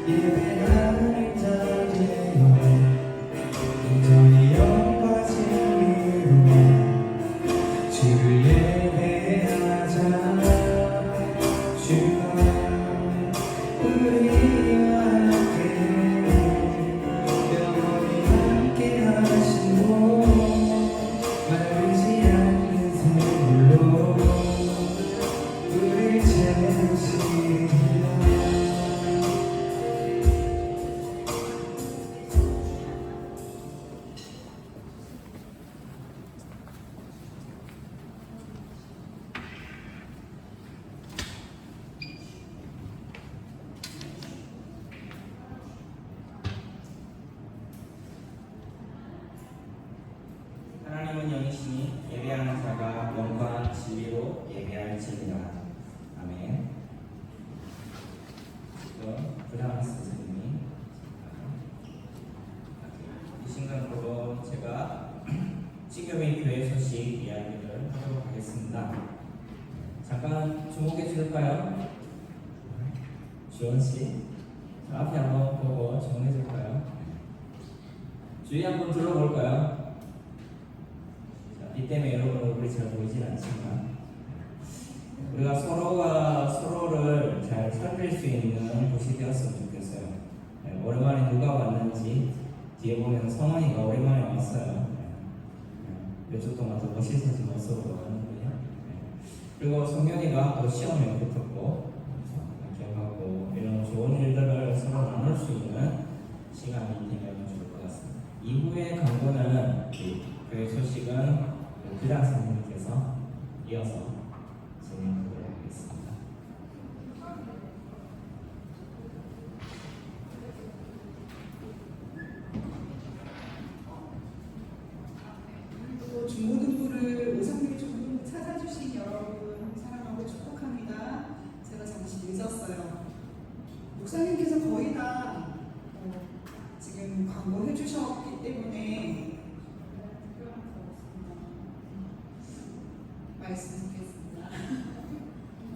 예배하는 자 되어 온전히 영과 진리로 주를 예배하자. 주가 우리와 함께 영원히 함께 하시고 마르지 않는 샘물로 우릴 채우시리라. 하나님은 영이시니 예배하는 자가 영과 진리로 예배할지니라. 아멘. 지금 브라운스 선생님이 이 순간으로 제가 지금의 교회 소식 이야기를 하도록 하겠습니다. 잠깐 주목해 주실까요? 주원씨, 앞에 한번 보고 정해 줄까요? 주위 한번 둘러볼까요? 이 때문에 여러분 얼굴이 잘 보이진 않지만 우리가 서로가 서로를 잘 살필 수 있는 곳이 되었으면 좋겠어요. 오랜만에 누가 왔는지 뒤에 보면 성원이가 오랜만에 왔어요. 몇 주 동안 더 멋있어진 모습으로 하는군요. 그리고 성경이가 또 시험에 붙었고 기억하고 이런 좋은 일들을 서로 나눌 수 있는 시간이 되면 좋을 것 같습니다. 이후의 강도는 교회 소식은 그랑 선생님께서 이어서 진행하도록 하겠습니다. 또 중고등부를 오성민 중고등부 찾아주신 여러분 사랑하고 축복합니다. 제가 잠시 늦었어요. 목사님께서 거의 다 지금 광고해 주셨기 때문에 말씀 듣겠습니다.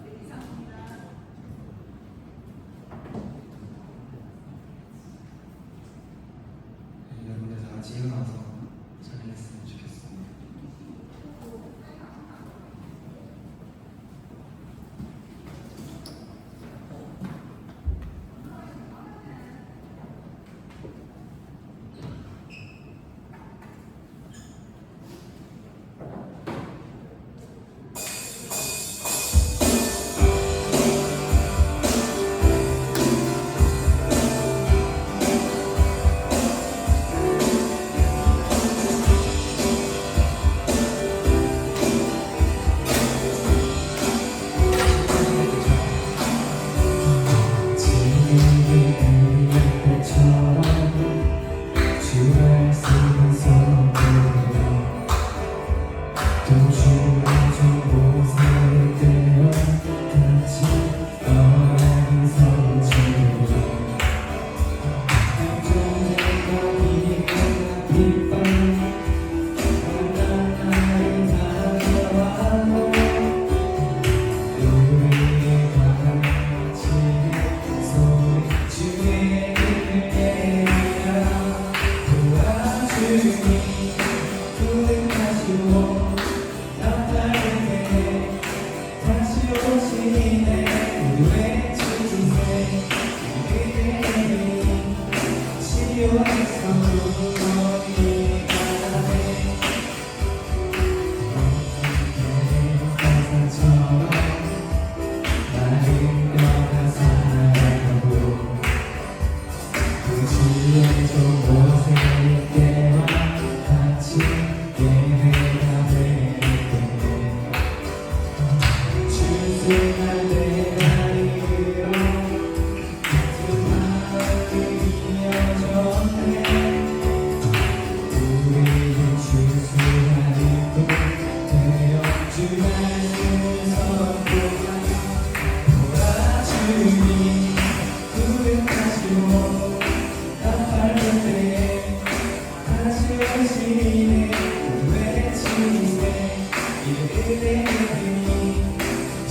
네, 이상입니다. 여러분들 다 같이 일어나서 자리했으면 좋겠습니다.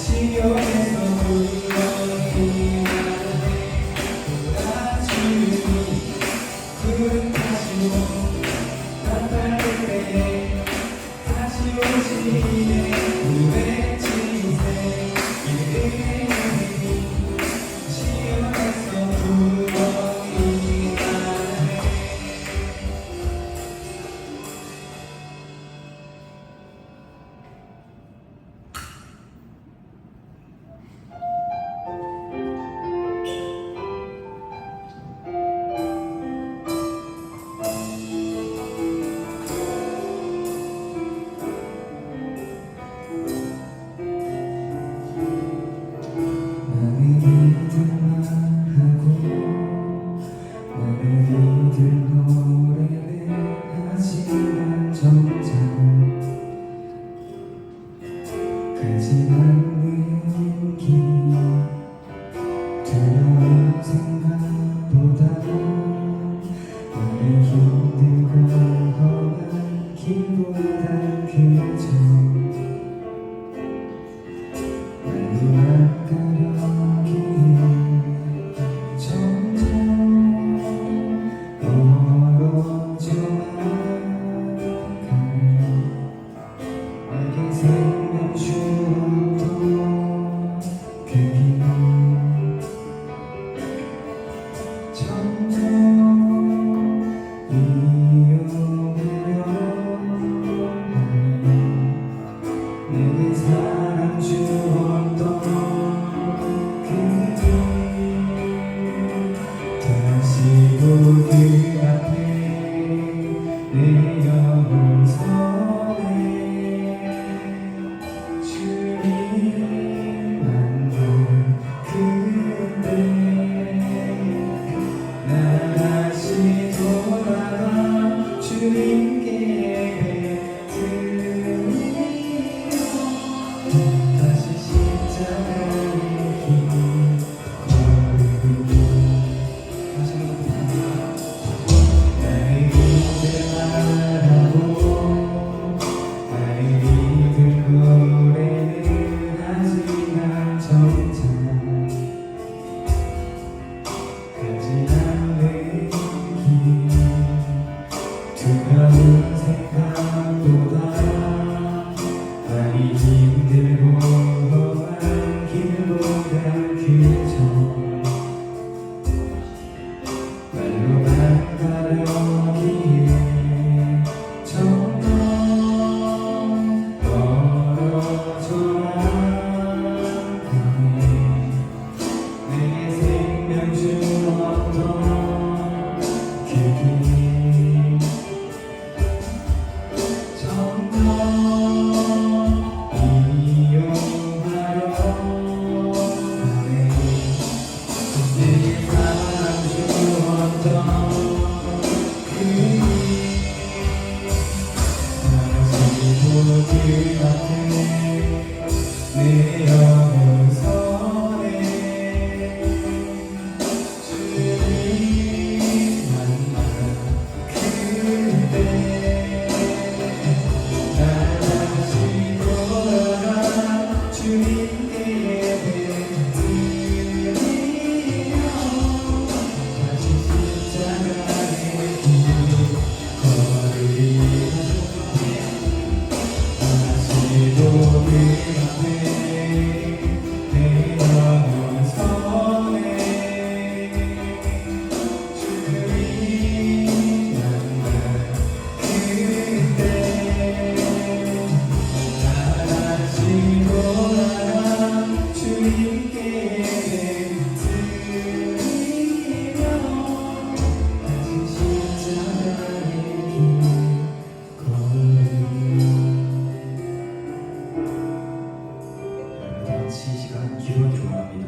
시련에서 불러일어나네 이름이 부르시고 나팔 때 다시 오시네 외치세 이름이 시원해서 구원이 나네 나는 이들만 하고 나는 이들 노래를 하지만 점점 가지 않는 길 두려운 생각보다 나는 힘들고 험한 길보다 그저 말로 가려기에 점점 멀어져만 가네 내게 생명 주었던 그 길 점점 이어가려 하네 내게 사랑 주었던 그길 다시 보기 앞에 내 영혼 손에 주님 만난 그때 나 다시 돌아가 주님께 뱉으며 다시 십자가의 길 걸으며 나의 길을 말하고 나의 길을 노래를 하지만 점점 가지 않는 길 두려운 생각보다 많이 힘들고 험한 길보다 그저 말로만 가려기에 점점 멀어져만 가네 내게 생명 주었던 그 길 점점 이용하려 하네 내게 사랑 주었던 그길 다시 보기 앞에 내 영혼 손에 주님 만난 그때 나 다시 돌아가 주님께 뱉으며 다시 십자가의 길 걸으며 다시 보기 앞에 내 영혼 손에 주님 만난 그때 나 다시 돌아가 주님께 뱉으며 다시 십자가의 길 걸으며 같이 이 시간 기도하기 원합니다.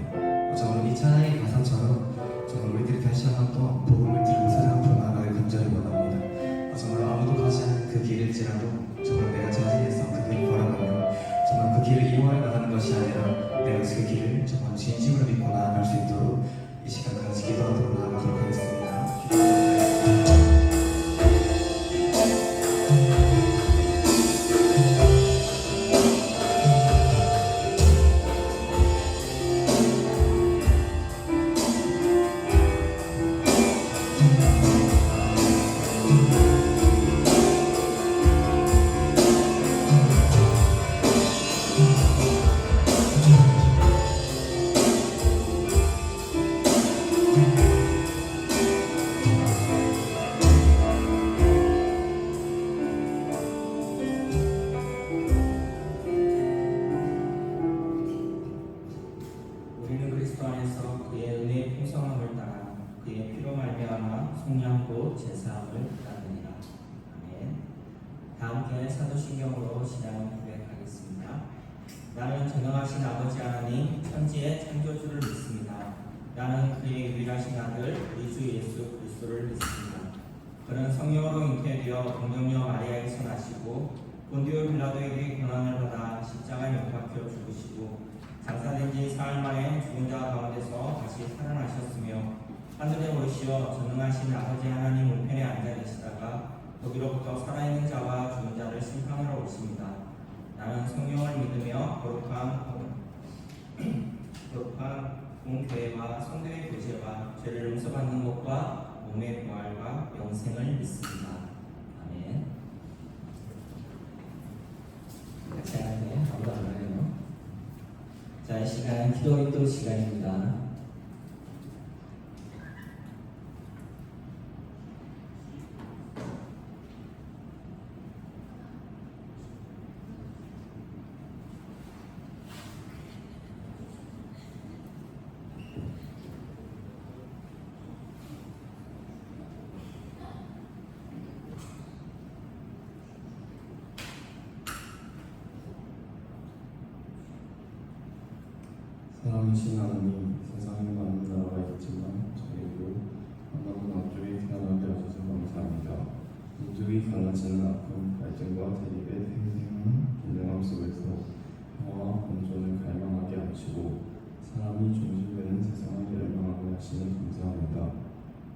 정말 이 찬양의 가사처럼 정말 우리들이 다시 한번 또 복음을 들고 세상 앞으로 나아가길 간절히 원합니다. 정말 아무도 가지 않은 그 길일지라도 정말 내가 자신에서 그 길을 걸어가며 정말 그 길을 이용하여 나가는 것이 아니라 내가 그 길을 정말 진심으로 믿고 나아갈 수 있도록 이 시간 같이 기도하도록 나아가도록 하겠습니다. 속량고 제사함을 받으리라. 아멘. 다 함께 사도신경으로 신앙을 고백하겠습니다. 나는 전능하신 아버지 하나님 천지의 창조주를 믿습니다. 나는 그의 유일하신 아들 우리 주 예수 그리스도를 믿습니다. 그는 성령으로 잉태되어 동정녀 마리아에서 나시고 본디오 빌라도에게 고난을 받아 십자가에 못 박혀 죽으시고 장사된 지 사흘 만에 죽은 자 가운데서 다시 살아나셨으며 하늘에 오르시어 전능하신 아버지 하나님 우편에 앉아 계시다가 거기로부터 살아있는 자와 죽은 자를 심판하러 오십니다. 나는 성령을 믿으며 거룩한 공교회와 성도의 교제와 죄를 용서받는 것과 몸의 부활과 영생을 믿습니다. 아멘. 같이 하는데 아무도 안 하네요. 자, 이 시간은 기도 인도 시간입니다. 사랑이신 하나님, 세상에 많은 나라가 있지만 저희도 하나도 남쪽에 태어나게 하셔서 감사합니다. 민족이 갈라지는 아픔, 갈등과 대립의 생생한 긴장함 속에서 평화와 공존을 갈망하게 하시고 사람이 중심되는 세상을 열망하게 하시니 감사합니다.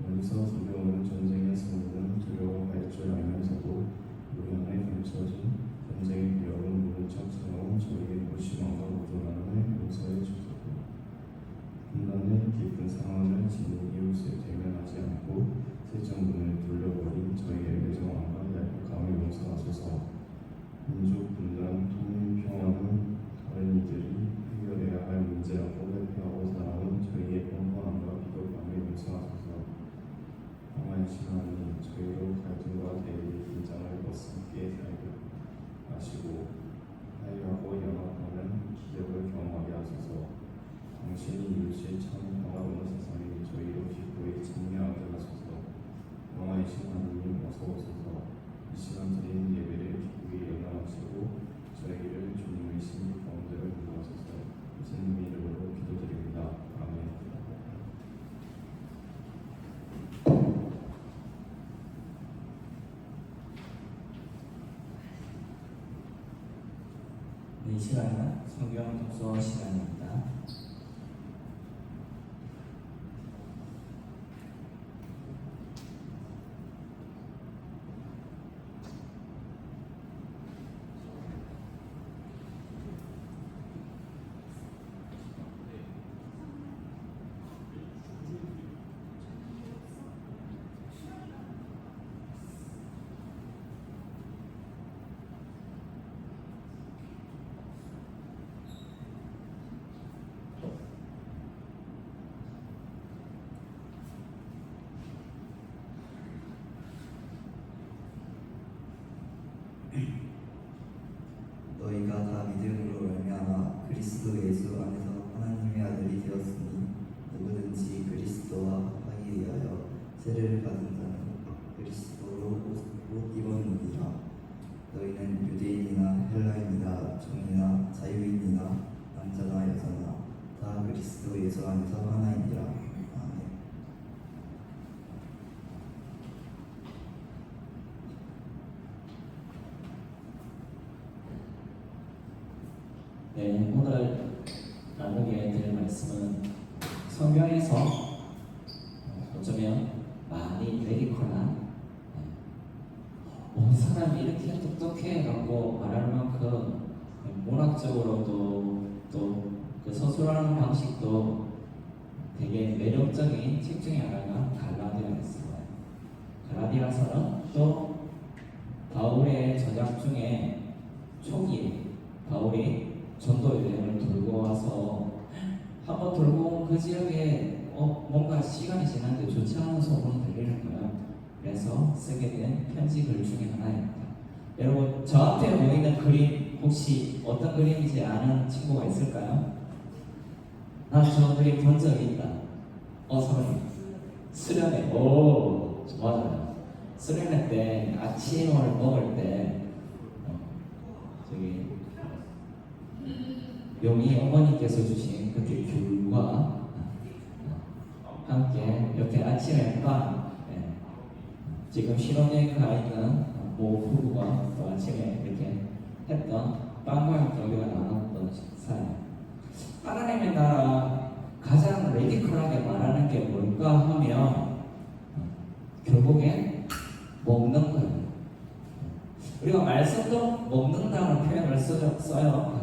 멀리서 들려오는 전쟁의 소문은 두려워할 줄 알면서도 우리 안에 감춰진 전쟁의 위협은 모른 척처럼 저희의 무심함과 무도함을 용서해 주소서. 인간의 깊은 상황을 지닌 이웃을 대면하지 않고 세정문을 돌려버린 저희의 매정함과 얄팍함을 용서하소서. 민족 분단, 통일, 평화는 다른 이들이 해결해야 할 문제라고 회피하고 살아온 저희의 뻔뻔함과 비겁함을 용서하소서. 평화이신 하나님, 저희로 갈등과 대립의 긴장을 벗삼게 살게 하시고 화해하고 연합하는 기적을 경험하게 하소서. 당신이 이루실 참 평화로운 세상에 저희로 기꺼이 참여하게 하소서. 영화이신 하나님 어서 오소서. 이 시간 드리는 예배를 기쁘게 연합하시고 저희를 주님의 신비 가운데로 인도하소서. 예수님 이름으로 기도드립니다. 아멘. 이 시간은 성경 독서 시간입니다. 너희가 다 믿음으로 말미암아 그리스도 예수 안에서 하나님의 아들이 되었으니 누구든지 그리스도와 합하기 위하여 세례를 받은 자는 그리스도로 옷 입었느니라. 너희는 유대인이나 헬라인이나 종이나 자유인이나 남자나 여자나 다 그리스도 예수 안에서 하나이니라. 아멘. 네, 오늘 나누게 될 말씀은 성경에서 어쩌면 많이 내리거나 사람이 이렇게 똑똑해라고 말할 만큼 문학적으로도 또 그 서술하는 방식도 되게 매력적인 책 중에 하나가 갈라디아서입니다. 갈라디아서는 또 바울의 저작 중에 초기에 바울이 전도 여행을 돌고 와서 한번 돌고 온 그 지역에 뭔가 시간이 지났는데 좋지 않은 소문이 들리는 거예요. 그래서 쓰게 된 편지 글 중에 하나입니다. 여러분, 저 앞에 보이는 그림 혹시 어떤 그림인지 아는 친구가 있을까요? 나 저 그림 본 적이 있다. 서울이 수련회. 오, 맞아요. 수련회 때 아침을 먹을 때 저기 용이 어머니께서 주신 그렇게 귤과 함께 이렇게 아침에 빵, 지금 신혼여행 가 있는 모 부부가 또 아침에 이렇게 했던 빵과 함께 우리가 나눴던 식사예요. 하나님의 나라 가장 레디컬하게 말하는 게 뭘까 하면 결국엔 먹는 거예요. 우리가 말씀도 먹는다는 표현을 써요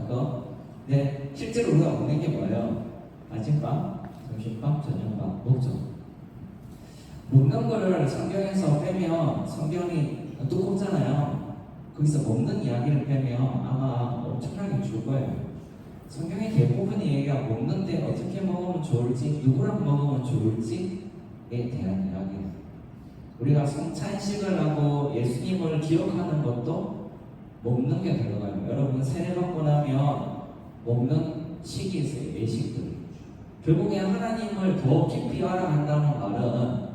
가끔. 근데 실제로 우리가 먹는 게 뭐예요? 아침밥, 점심밥, 저녁밥 먹죠. 먹는 거를 성경에서 빼면 성경이 두껍잖아요. 거기서 먹는 이야기를 빼면 아마 엄청나게 줄 거예요. 성경의 대부분의 얘기가 먹는데 어떻게 먹으면 좋을지, 누구랑 먹으면 좋을지에 대한 이야기예요. 우리가 성찬식을 하고 예수님을 기억하는 것도 먹는 게 들어가요. 여러분 세례받고 나면 먹는 식이 있어요. 예식들. 결국에 하나님을 더 깊이 알아간다는 말은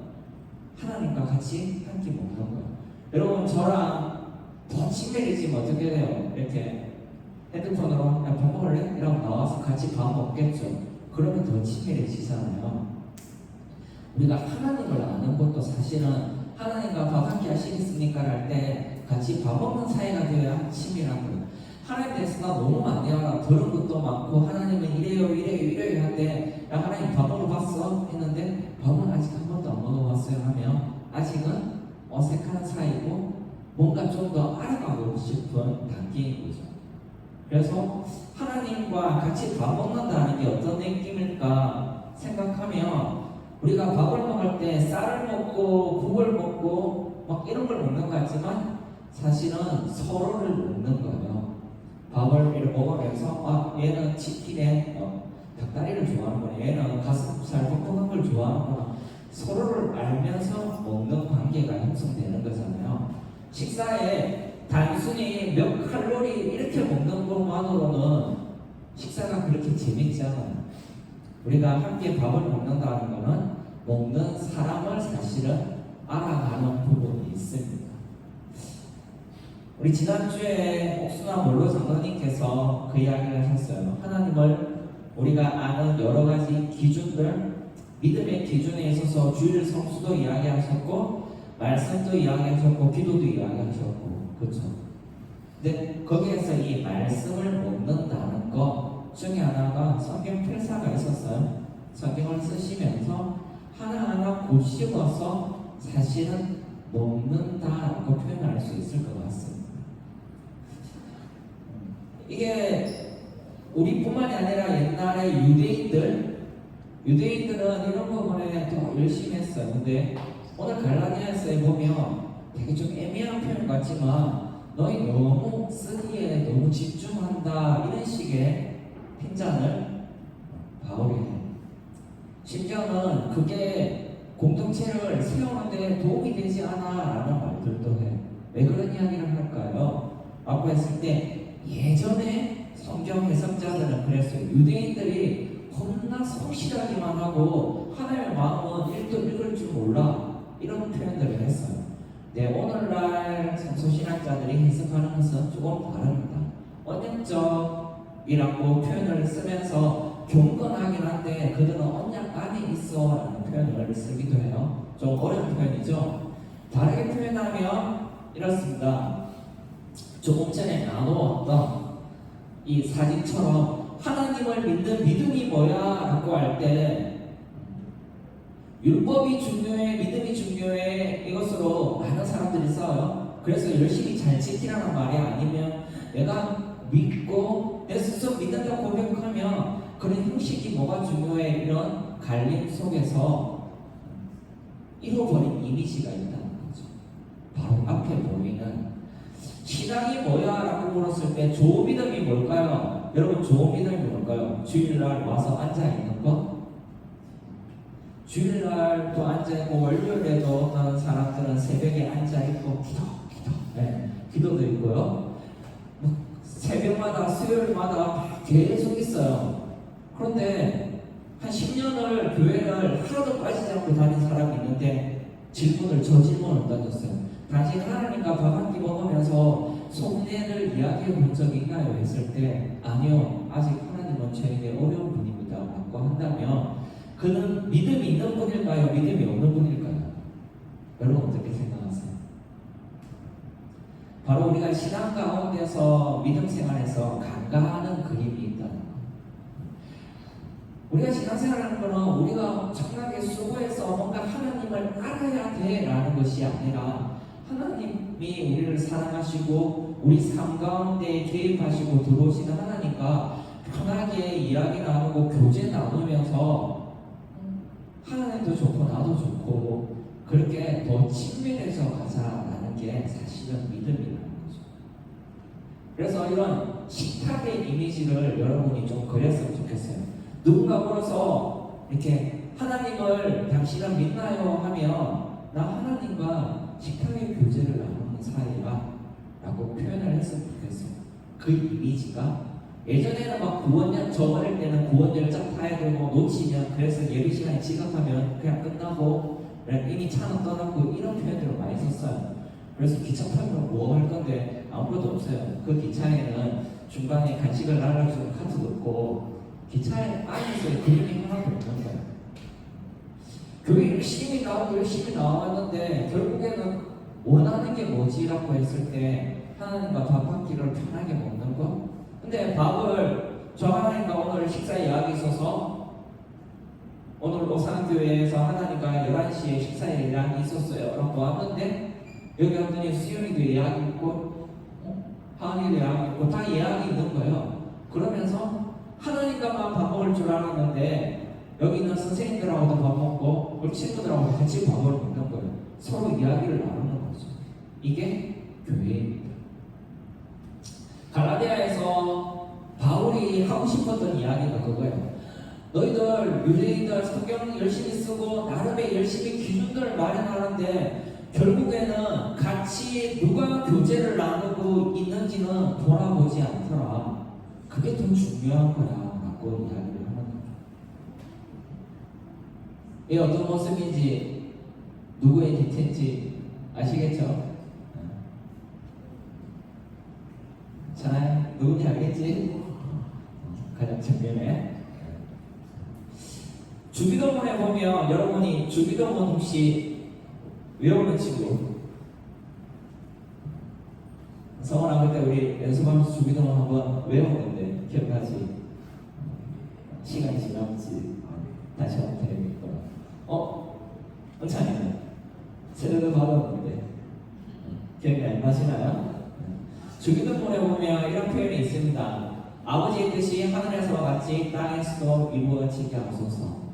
하나님과 같이 한 끼 먹는 거예요. 여러분 저랑 더 친밀해지면 어떻게 돼요? 이렇게 핸드폰으로 야, 밥 먹을래? 이러고 나와서 같이 밥 먹겠죠. 그러면 더 친밀해지잖아요. 우리가 하나님을 아는 것도 사실은 하나님과 밥 한 끼 하시겠습니까? 할 때 같이 밥 먹는 사이가 되어야 친밀한 거예요. 하나님에 대해서 나 너무 많이 알아. 들은 것도 많고 하나님은 이래요 할 때 야 하나님 밥 먹어봤어? 했는데 밥은 아직 한 번도 안 먹어봤어요 하면 아직은 어색한 사이고 뭔가 좀 더 알아가고 싶은 단계인 거죠. 그래서 하나님과 같이 밥 먹는다는 게 어떤 느낌일까 생각하면 우리가 밥을 먹을 때 쌀을 먹고 국을 먹고 막 이런 걸 먹는 것 같지만 사실은 서로를 먹는 거예요. 밥을 이렇게 먹으면서 얘는 치킨에 닭다리를 좋아하는구나, 얘는 가슴살 퍽퍽한 걸 좋아하는구나, 서로를 알면서 먹는 관계가 형성되는 거잖아요. 식사에 단순히 몇 칼로리 이렇게 먹는 것만으로는 식사가 그렇게 재밌지 않아요. 우리가 함께 밥을 먹는다는 것은 먹는 사람을 사실은 알아가는 부분이 있습니다. 우리 지난주에 옥수나 몰로 장로님께서 그 이야기를 하셨어요. 하나님을 우리가 아는 여러 가지 기준들, 믿음의 기준에 있어서 주일 성수도 이야기하셨고 말씀도 이야기하셨고 기도도 이야기하셨고 그렇죠. 근데 거기에서 이 말씀을 먹는다는 것 중에 하나가 성경 필사가 있었어요. 성경을 쓰시면서 하나하나 곱씹어서 사실은 먹는다라고 표현할 수 있을 것 같습니다. 이게 우리뿐만이 아니라 옛날에 유대인들은 이런 부분에 더 열심히 했어요. 근데 오늘 갈라디아서에 보면 되게 좀 애매한 표현 같지만 너희 너무 쓰기에 너무 집중한다 이런 식의 핀잔을 바울이 해요. 심지어는 그게 공동체를 세우는데 도움이 되지 않아 라는 말들도 해요. 왜 그런 이야기를 할까요? 라고 했을 때 예전에 성경 해석자들은 그랬어요. 유대인들이 겁나 성실하기만 하고 하나님의 마음은 1도 읽을 줄 몰라 이런 표현들을 했어요. 네, 오늘날 성소신학자들이 해석하는 것은 조금 다릅니다. 언약적이라고 표현을 쓰면서 경건하긴 한데 그들은 언약 안에 있어 라는 표현을 쓰기도 해요. 좀 어려운 표현이죠. 다르게 표현하면 이렇습니다. 조금 전에 나누었던 이 사진처럼 하나님을 믿는 믿음이 뭐야? 라고 할 때 율법이 중요해, 믿음이 중요해 이것으로 많은 사람들이 써요. 그래서 열심히 잘 지키라는 말이 아니면 내가 믿고 내 스스로 믿는다고 고백하면 그런 형식이 뭐가 중요해 이런 갈림 속에서 잃어버린 이미지가 있다는 거죠. 바로 앞에 보이는 신앙이 뭐야? 라고 물었을 때 좋은 믿음이 뭘까요? 여러분 좋은 믿음이 뭘까요? 주일날 와서 앉아있는 것? 주일날도 앉아있고 월요일에도 어떤 사람들은 새벽에 앉아있고 기도도 있고요. 새벽마다 수요일마다 계속 있어요. 그런데 한 10년을 교회를 하루도 빠지지 않고 다닌 사람이 있는데 저 질문을 던졌어요. 당신 하나님과 밥 한 끼 먹으면서 속내를 이야기해 본 적이 있나요? 했을 때 아니요, 아직 하나님은 저에게 어려운 분입니다 라고 한다면 그는 믿음이 있는 분일까요? 믿음이 없는 분일까요? 여러분 어떻게 생각하세요? 바로 우리가 신앙 가운데서 믿음 생활에서 간과하는 그림이 있다는 거. 우리가 신앙생활하는 거는 우리가 엄청나게 수고해서 뭔가 하나님을 알아야 돼 라는 것이 아니라 하나님이 우리를 사랑하시고 우리 삶 가운데 개입하시고 들어오시는 하나님과 편하게 이야기 나누고 교제 나누면서 하나님도 좋고 나도 좋고 그렇게 더 친밀해서 가자라는 게 사실은 믿음이라는 거죠. 그래서 이런 식탁의 이미지를 여러분이 좀 그렸으면 좋겠어요. 누군가 물어서 이렇게 하나님을 당신은 믿나요? 하면 나 하나님과 식탁의 교제를 나누는 사이다 라고 표현을 했으면 좋겠어요. 그 이미지가 예전에는 막 구원열, 저 어릴 때는 구원열차 타야 되고 놓치면 그래서 예배 시간에 지각하면 그냥 끝나고 이미 차는 떠났고 이런 표현들을 많이 썼어요. 그래서 기차 타면 뭐 할 건데 아무것도 없어요. 그 기차에는 중간에 간식을 날려주는 카트도 없고 기차에 안에서의 그림이 하나도 없는 거예요. 교회 열심히 나오고 열심히 나왔는데 결국에는 원하는 게 뭐지라고 했을 때 하나님과 밥 한 끼를 편하게 먹는 거. 근데 밥을 저 하나님과 오늘 식사 예약이 있어서 오늘 오산교회에서 하나님과 11시에 식사 예약이 있었어요 라고 왔는데 여기 왔더니 수연이도 예약이 있고 하은이도 예약이 있고 다 예약이 있는 거예요. 그러면서 하나님과만 밥 먹을 줄 알았는데 여기는 선생님들하고도 밥 먹고 우리 친구들하고 같이 밥을 먹는 거예요. 서로 이야기를 나누는 거죠. 이게 교회입니다. 갈라디아에서 바울이 하고 싶었던 이야기가 그거예요. 너희들 유대인들 성경 열심히 쓰고 나름의 열심히 기준들을 마련하는데 결국에는 같이 누가 교제를 나누고 있는지는 돌아보지 않더라. 그게 더 중요한 거야 라고 이야기를 하는 거죠. 이 어떤 모습인지 누구의 뒷인지 아시겠죠? 잘 누군지 알겠지? 가장前面에 주기도문에 보면 여러분이 주기도문 혹시 외우는 친구 성원아 그때 우리 연습하면서 주기도문 한번 외웠는데 기억나지? 시간이 지나지 다시 한번 드릴 거야. 은찬이는 세례도 받았는데 기억이 안 나시나요? 주기도문에 보면 이런 표현이 있습니다. 아버지의 뜻이 하늘에서와 같이 땅에서도 이루어지게 하소서.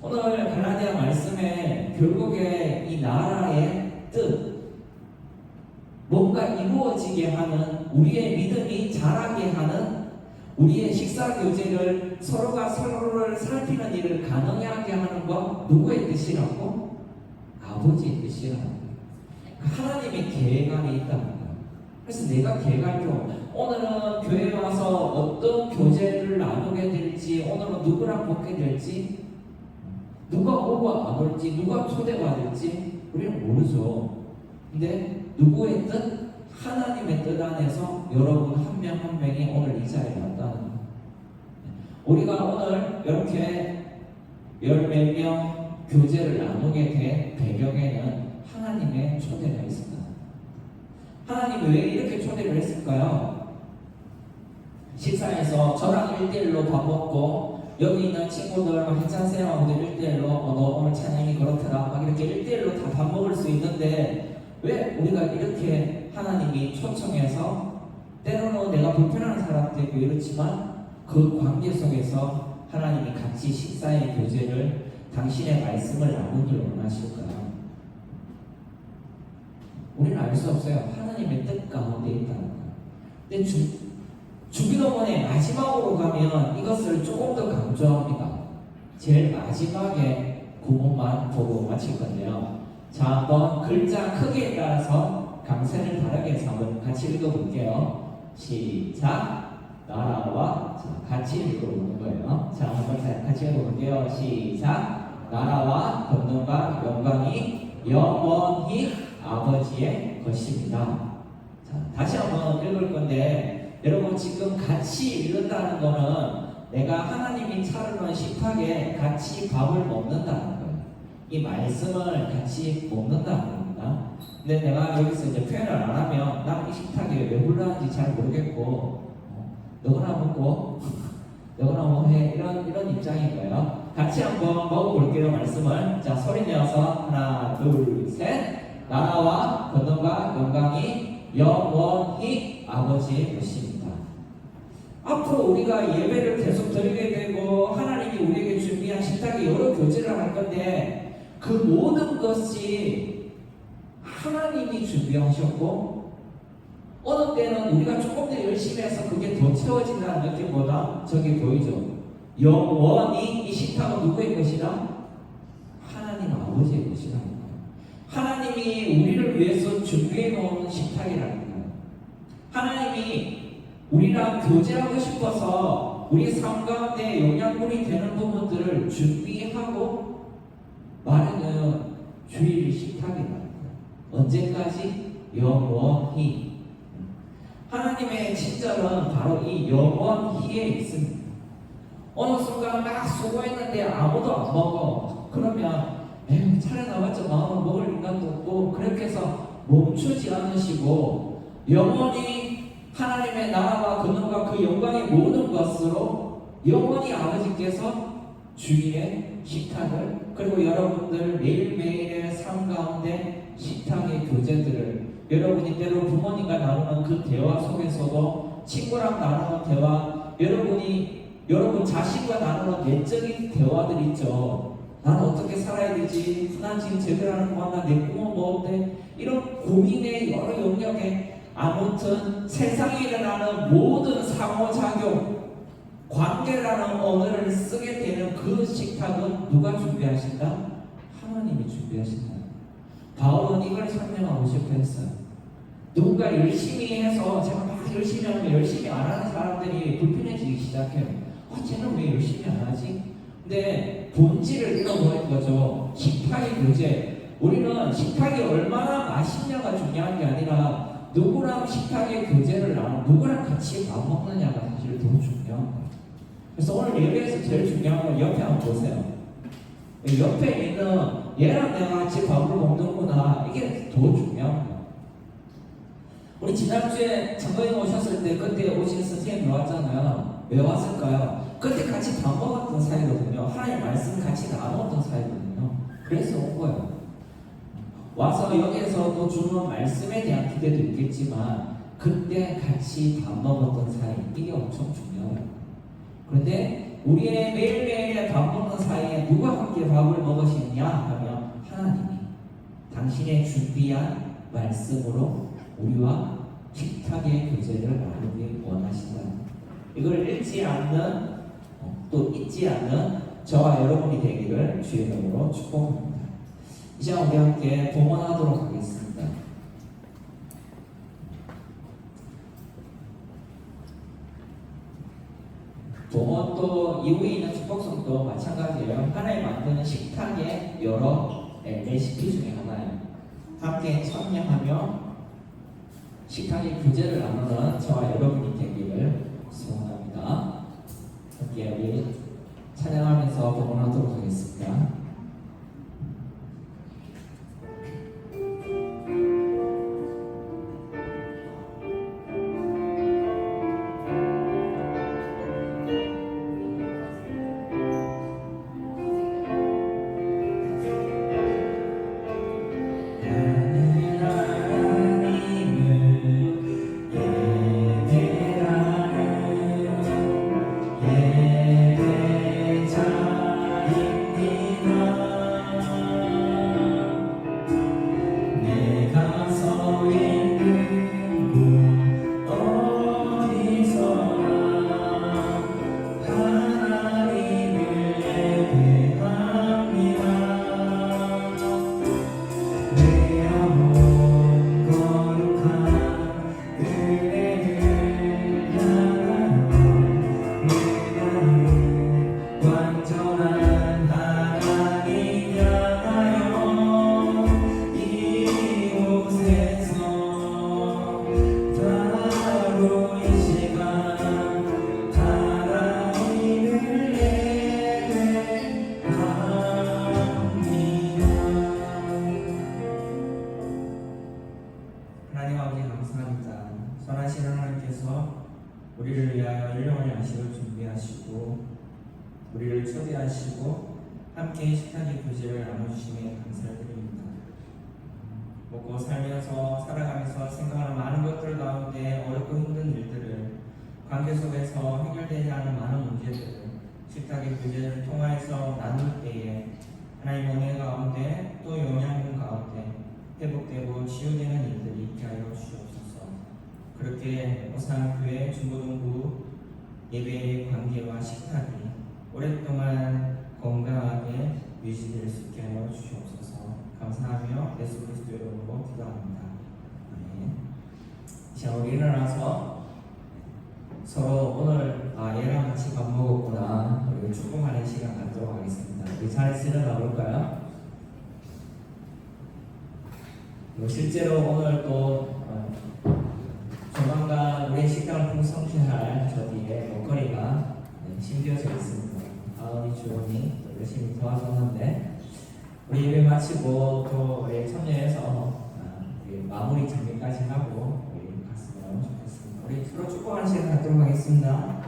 오늘 갈라디아 말씀에 결국에 이 나라의 뜻, 뭔가 이루어지게 하는, 우리의 믿음이 자라게 하는, 우리의 식사 교제를 서로가 서로를 살피는 일을 가능하게 하는 것, 누구의 뜻이라고? 아버지의 뜻이라는 거예요. 하나님의 계획 안에 있다는 거예요. 그래서 내가 계획할 때 오늘은 교회에 와서 어떤 교제를 나누게 될지, 오늘은 누구랑 먹게 될지, 누가 오고 안 올지, 누가 초대받을지 우리는 모르죠. 근데 누구의 뜻? 하나님의 뜻 안에서 여러분 한 명 한 명이 오늘 이 자리에 왔다는 거예요. 우리가 오늘 이렇게 열 몇 명 교제를 나누게 된 배경에는 하나님의 초대가 있습니다. 하나님이 왜 이렇게 초대를 했을까요? 식사에서 저랑 1대1로 밥 먹고 여기 있는 친구들, 한찬쌤하고도 1대1로 너 오늘 찬양이 그렇더라 막 이렇게 1대1로 다 밥 먹을 수 있는데 왜 우리가 이렇게 하나님이 초청해서 때로는 내가 불편한 사람도 있고 이렇지만 그 관계 속에서 하나님이 같이 식사의 교제를 당신의 말씀을 나누기를 원하실까요? 우리는 알 수 없어요. 하나님의 뜻 가운데 있다는 거예요. 근데 주기도문의 마지막으로 가면 이것을 조금 더 강조합니다. 제일 마지막에 구문만 보고 마칠 건데요. 자, 한번 글자 크기에 따라서 강세를 다르게 해서 한번 같이 읽어볼게요. 시작! 나라와 자, 같이 읽어보는 거예요. 자, 한번 같이 읽어볼게요. 시작! 나라와 권능과 영광이 영원히 아버지의 것입니다. 자, 다시 한번 읽을 건데 여러분 지금 같이 읽는다는 거는 내가 하나님이 차려놓은 식탁에 같이 밥을 먹는다는 거예요. 이 말씀을 같이 먹는다는 겁니다. 근데 내가 여기서 이제 표현을 안 하면 나는 이 식탁에 왜 불러는지 잘 모르겠고 너거나 먹고 너거나 뭐해 이런 입장인 거예요. 같이 한번 먹어볼게요. 말씀을. 자, 소리 내어서 하나 둘 셋. 나라와 권능과 영광이 영원히 아버지의 것입니다. 앞으로 우리가 예배를 계속 드리게 되고 하나님이 우리에게 준비한 식탁에 여러 교제를 할 건데 그 모든 것이 하나님이 준비하셨고 어느 때는 우리가 조금 더 열심히 해서 그게 더 채워진다는 느낌보다 저기 보이죠? 영원히 이 식탁은 누구의 것이라? 하나님 아버지의 것이라는 거예요. 하나님이 우리를 위해서 준비해 놓은 식탁이라는 거예요. 하나님이 우리랑 교제하고 싶어서 우리 삶 가운데 영양분이 되는 부분들을 준비하고 마련한 주일 식탁이라는 거예요. 언제까지? 영원히. 하나님의 친절은 바로 이 영원히에 있습니다. 어느 순간 막 수고했는데 아무도 안 먹어. 그러면 에휴 차려나봤자 마음을 먹을 인간도 없고 그렇게 해서 멈추지 않으시고 영원히 하나님의 나라와 권능과 그 영광의 모든 것으로 영원히 아버지께서 주일의 식탁을 그리고 여러분들 매일매일의 삶 가운데 식탁의 교제들을 여러분이 때로 부모님과 나누는 그 대화 속에서도 친구랑 나누는 대화 여러분 자신과 나누는 내적인 대화들 있죠. 나는 어떻게 살아야 되지? 난 지금 제대로 하는 거 같나? 내 꿈은 뭔데? 이런 고민의 여러 영역에 아무튼 세상에 일어나는 모든 상호작용 관계라는 언어를 쓰게 되는 그 식탁은 누가 준비하신다? 하나님이 준비하신다. 바울은 이걸 설명하고 싶어 했어요. 누군가 열심히 해서 제가 막 열심히 하면 열심히 안 하는 사람들이 불편해지기 시작해요. 쟤는 왜 열심히 안 하지? 근데 본질을 잃어버린 거죠. 식탁의 교제. 우리는 식탁이 얼마나 맛있냐가 중요한 게 아니라 누구랑 식탁의 교제를 나누고 누구랑 같이 밥 먹느냐가 사실 더 중요한 거예요. 그래서 오늘 예배에서 제일 중요한 건 옆에 한번 보세요. 옆에 있는 얘랑 내가 같이 밥을 먹는구나. 이게 더 중요한 거예요. 우리 지난주에 장로님 오셨을 때 그때 오신 선생님 나왔잖아요. 왜 왔을까요? 그때 같이 밥 먹었던 사이거든요. 하나님 말씀 같이 나눴던 사이거든요. 그래서 온 거예요. 와서 여기에서 또 주는 말씀에 대한 기대도 있겠지만 그때 같이 밥 먹었던 사이 이게 엄청 중요해요. 그런데 우리의 매일매일의 밥 먹는 사이에 누가 함께 밥을 먹으시느냐 하면 하나님이 당신의 준비한 말씀으로 우리와 식탁의 교제를 나누기 원하신다. 이걸 잊지 않는 또 잊지 않는 저와 여러분이 되기를 주의 이름으로 축복합니다. 이제 우리 함께 봉헌하도록 하겠습니다. 봉헌도 이후에 있는 축복성도 마찬가지예요. 하나님 만드는 식탁의 여러 레시피 중에 하나예요. 함께 참여하며 식탁의 교제를 나누는 저와 여러분이 되기를 소원합니다. 함께 우리 찬양하면서 봉헌하도록 하겠습니다. 예배자 하시고 함께 식탁의 교제를 나눠주심에 감사를 드립니다. 먹고 살면서 살아가면서 생각하는 많은 것들 가운데 어렵고 힘든 일들을 관계 속에서 해결되지 않은 많은 문제들을 식탁의 교제를 통하여서 나눌 때에 하나님 은혜 가운데 또 영양분 가운데 회복되고 치유되는 일들이 있게 하여 주옵소서. 그렇게 오산교회 중고등부 예배의 관계와 식탁이 오랫동안 건강하게 유지될 수 있게 하여 주옵소서. 감사하며 예수 그리스도 이름으로 기도합니다. 아멘. 자, 우리 일어나서 서로 오늘 얘랑 같이 밥 먹었구나 우리 축복하는 시간 갖도록 하겠습니다. 우리 자리에서 일어나 볼까요? 실제로 오늘 또 조만간 우리 식당을 풍성케 할 저 뒤에 먹거리가 심겨져 있습니다. 아우니 주원이 열심히 도와줬는데 우리 예배 마치고 또 우리 참여해서 우리 마무리 장면까지 하고 우리 갔으면 좋겠습니다. 우리 서로 축복하는 시간 갖도록 하겠습니다.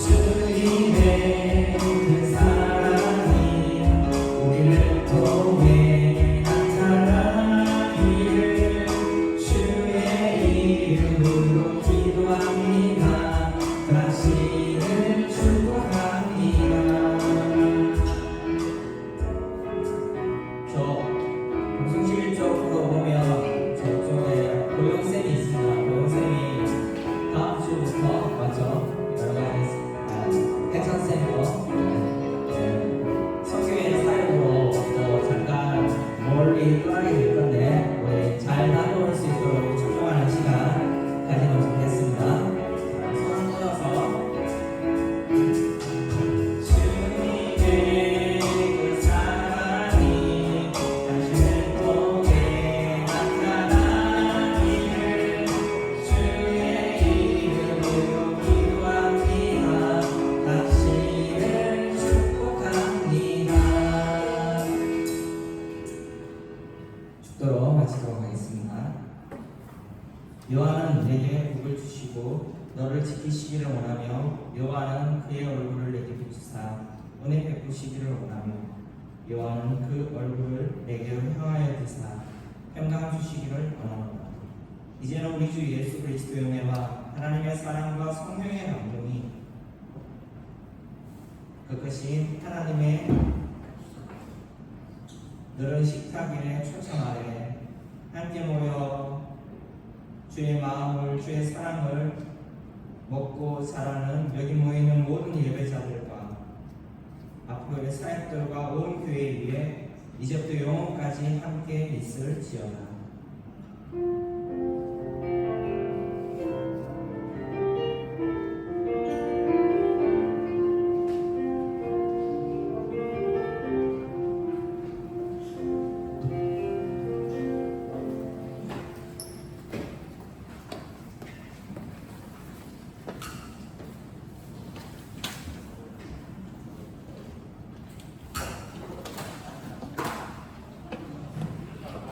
주님의 그 사랑이 우리를 통해 나타나기를 주의 이름으로 기도합니다. 당신을 축복합니다. 저 방송실 쪽으로 보면 저쪽에 고영쌤이 있습니다. 고영쌤이 다음 주부터 맞죠? 여러 가지 해찬쌤도 성교회 사역으로 또 잠깐 멀리 떠나게 될 건데 우리 잘 다녀올 수 있도록 축복하는 시간 가지면 좋겠습니다. 자, 손을 뻗어서 주님의 그 사랑이 당신을 통해 나타나기를 주의 이름으로 기도합니다. 당신을 축복합니다. 죽도록 마치도록 하겠습니다. 여호와는 내게 복을 주시고 너를 지키시기를 원하며 여호와는 그의 얼굴을 내게 비추사 은혜 베푸시기를 원하며 여호와는 그 얼굴을 내게로 향하여 드사 평강 주시기를 원하노라. 이제는 우리 주 예수 그리스도의 은혜와 하나님의 사랑과 성령의 감동이 그 크신 하나님의 너른 식탁 위에 초청 아래 함께 모여 주의 마음을 주의 사랑을 먹고 자라는 여기 모이는 모든 예배자들과 앞으로의 사역들과 온 교회 위에 이제부터 영원까지 함께 있을지어다.